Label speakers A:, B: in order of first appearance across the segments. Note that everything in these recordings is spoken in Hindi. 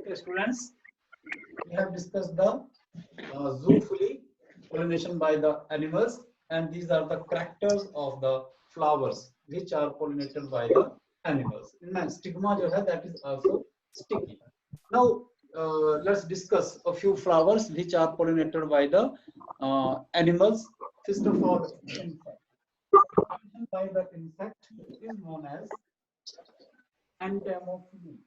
A: Okay, students, we have discussed the zoophily, pollination by the animals, and these are the characters of the flowers which are pollinated by the animals. In stigma, jo hai, that is also sticky. Now, let's discuss a few flowers which are pollinated by the animals. First of all, insect. Pollination by the insect is known as entomophily.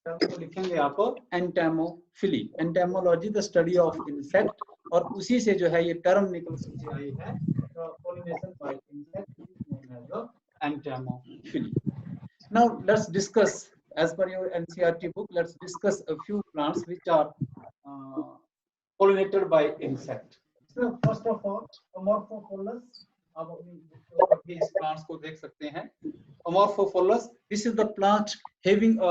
A: तो लिखेंगे आप entomophily, entomology the study of insect, और उसी से जो है ये टर्म निकल के आई है, pollination by insect is known as the entomophily. Now let's discuss as per your NCERT book, let's discuss a few plants which are pollinated by insect. So first of all, Amorphophallus. आप अपनी इस plants को देख सकते हैं. Amorphophallus, this is the plant having a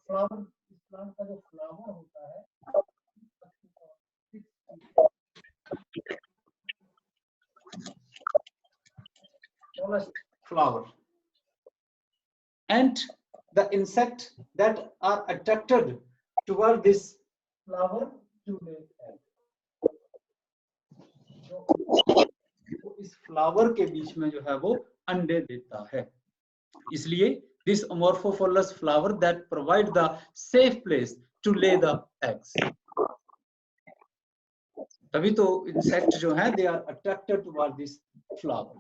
A: flower. इस plant का जो flower होता है, smallest flower, and the insect that are attracted toward this flower to lay egg. तो इस फ्लावर के बीच में जो है वो अंडे देता है, इसलिए this amorphophallus flower that provide the safe place to lay the eggs. तभी तो इंसेक्ट जो है they are attracted toward this flower.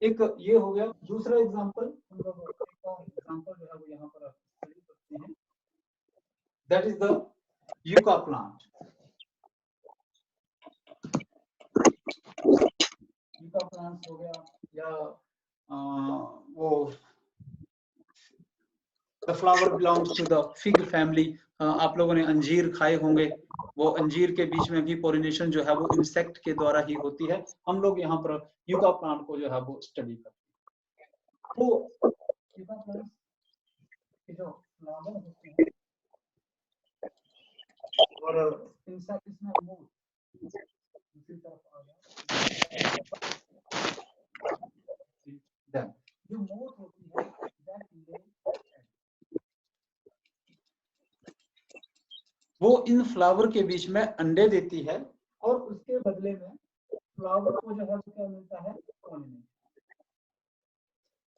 A: एक ये हो गया. दूसरा एग्जांपल हम लोग एग्जांपल जो है वो यहाँ पर स्टडी करते हैं. That is the yucca plant. Yucca plant हो गया, या वो the flower belongs to the fig family. आप लोगों ने अंजीर खाए होंगे, वो अंजीर के बीच में भी पॉलिनेशन जो है वो इंसेक्ट के द्वारा ही होती है. हम लोग यहाँ पर यूका प्लांट को जो है वो स्टडी करते हैं. तो यूका प्लांट के जो फ्लावर होते हैं और इंसेक्ट इसमें मूव दूसरी तरफ आ गया, जो मूव होती है वो इन फ्लावर के बीच में अंडे देती है, और उसके बदले में फ्लावर को जो है क्या मिलता है, पॉलिनेशन,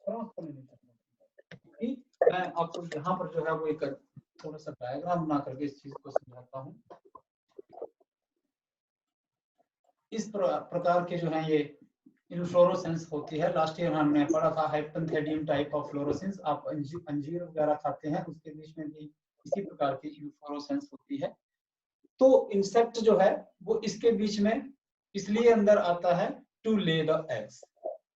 A: क्रॉस पॉलिनेशन. ठीक, मैं आपको यहाँ पर जो है वो एक थोड़ा सा डायग्राम बना करके इस चीज को समझाता हूँ. इस प्रकार के जो है ये इन्फ्लोरोसेंस होती है. लास्ट ईयर हमने पढ़ा था हाइपन्थेडियम टाइप ऑफ फ्लोरोसेंस. आप अंजीर वगैरह खाते हैं, उसके बीच में भी इसी प्रकार की इन्फ्लोरोसेंस होती है. तो इंसेक्ट जो है वो इसके बीच में इसलिए अंदर आता है टू ले द एग्स,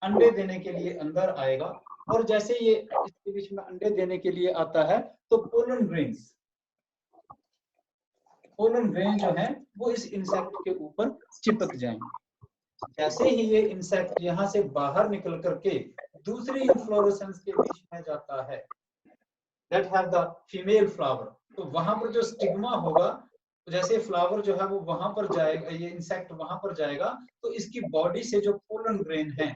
A: अंडे देने के लिए अंदर आएगा. और जैसे ये इसके बीच में अंडे देने के लिए आता है तो पोलन ग्रेन जो है वो इस इंसेक्ट के ऊपर चिपक जाएंगे. जैसे ही ये इंसेक्ट यहाँ से बाहर निकल करके दूसरी इन्फ्लोरेसेंस के बीच में जाता है, that have the female flower, तो वहां पर जो स्टिग्मा होगा, जैसे फ्लावर जो है वो वहां पर जाएगा, ये इंसेक्ट वहां पर जाएगा, तो इसकी बॉडी से जो पोलन ग्रेन है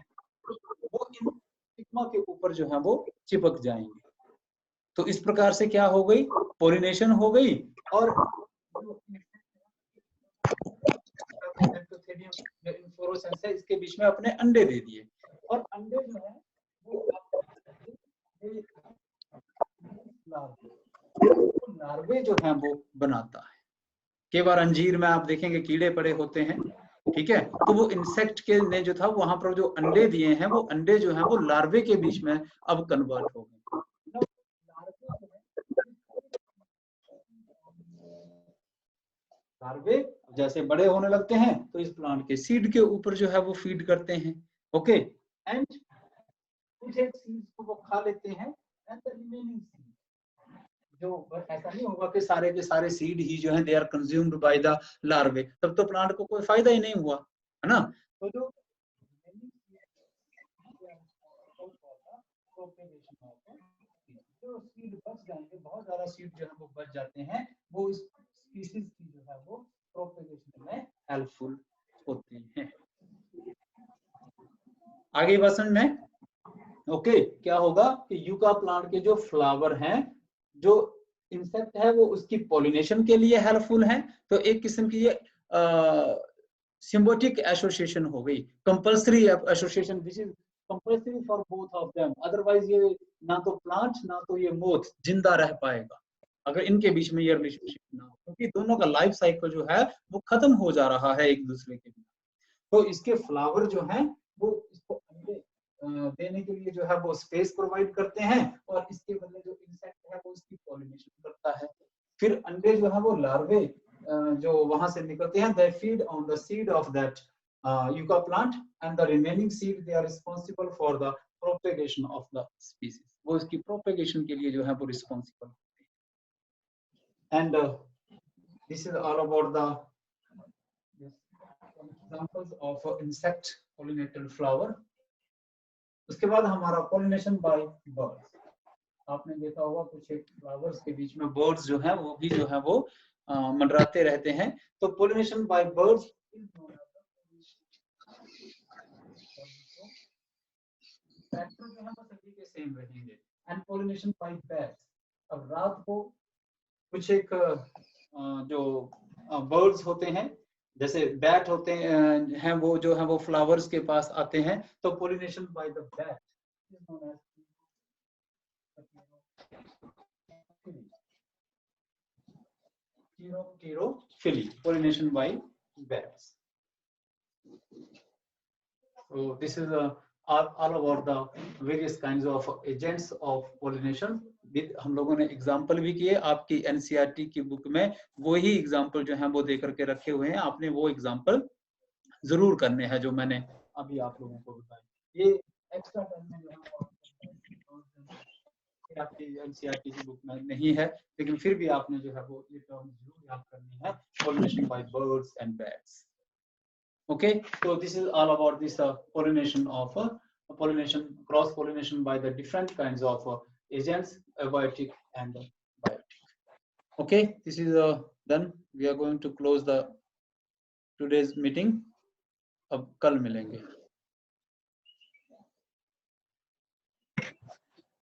A: वो इन स्टिग्मा के ऊपर जो है वो चिपक जाएंगे. तो इस प्रकार से क्या हो गई, पोलिनेशन हो गई, और इन्फ्लोरेसेंस है इसके बीच में अपने अंडे दे दिए. और अंडे जो है वो लार्वे जो है वो बनाता है. कई बार अंजीर में आप देखेंगे कीड़े पड़े होते हैं, ठीक है, तो वो इंसेक्ट के ने जो था वहां पर जो अंडे दिए हैं, वो अंडे जो है वो लार्वे के बीच में अब कन्वर्ट हो गए. लार्वे जैसे बड़े होने लगते हैं तो इस प्लांट के सीड के ऊपर जो है वो फीड करते हैं. ओके, एंड कुछ एक सीड्स को वो खा लेते हैं, एंड द रिमेनिंग सीड, जो ऐसा नहीं होगा कि सारे के सारे सीड ही जो है they are consumed by the larvae, तब तो प्लांट को कोई फायदा ही नहीं हुआ, है ना. तो जो सीड बच जाएंगे, बहुत ज्यादा सीड जो है वो बच जाते हैं, वो इस स्पीशीज की जो है वो प्रोपेगेशन में हेल्पफुल होते हैं. आगे वर्षन में ओके क्या होगा कि यूका प्लांट के जो फ्लावर हैं, जो इंसेक्ट है वो उसकी पॉलिनेशन के लिए हेल्पफुल है। तो एक किस्म की ये सिम्बोटिक एसोसिएशन हो गई, compulsory association, this is compulsory for both of them, otherwise ये ना तो प्लांट ना तो ये मोथ जिंदा रह पाएगा अगर इनके बीच में ये रिलेशनशिप ना हो, क्योंकि दोनों का लाइफ साइकिल जो है वो खत्म हो जा रहा है एक दूसरे के बिना। तो इसके फ्लावर जो हैं वो इसको अंडे देने के लिए जो है वो स्पेस प्रोवाइड करते हैं, और इसके बदले जो इंसेक्ट है वो इसकी पॉलिनेशन करता है। फिर अंडे जो है वो लार्वे जो वहां से निकलते हैं, they feed on the seed of that yucca plant, and the remaining seed they are responsible for the propagation of the species, वो इसकी प्रोपेगेशन के लिए जो है वो रिस्पांसिबल होते हैं। And this is all about the examples of insect pollinated flower। उसके बाद हमारा पॉलिनेशन बाय बर्ड्स। आपने देखा होगा कुछ एक फ्लावर्स के बीच में बर्ड्स जो हैं वो भी जो है वो मंडराते रहते हैं। तो पॉलिनेशन बाय बर्ड्स फैक्टर जो है वो सभी के सेम रहेंगे। एंड पॉलिनेशन बाय बैट्स, अब रात को कुछ एक जो बर्ड्स होते हैं जैसे बैट होते हैं वो जो है वो फ्लावर्स के पास आते हैं, तो pollination by the bat is known as Chiropterophily, pollination by bats. So this is all about the various kinds of agents of pollination. हम लोगों ने एग्जाम्पल भी किए, आपकी एनसीईआरटी की बुक में वही एग्जाम्पल जो है वो दे करके रखे हुए हैं, आपने वो एग्जाम्पल जरूर करने हैं जो मैंने अभी आप लोगों को बताया। ये एक्स्ट्रा टाइम में जो है आपकी एनसीईआरटी की बुक में नहीं है, लेकिन फिर भी आपने जो है वो ये टर्म जरूर याद करनी है, pollination by birds and bats. Okay, so this is all about this pollination of pollination, cross pollination by the different kinds of agents, abiotic and biotic. Okay, this is done. We are going to close the today's meeting. अब कल मिलेंगे।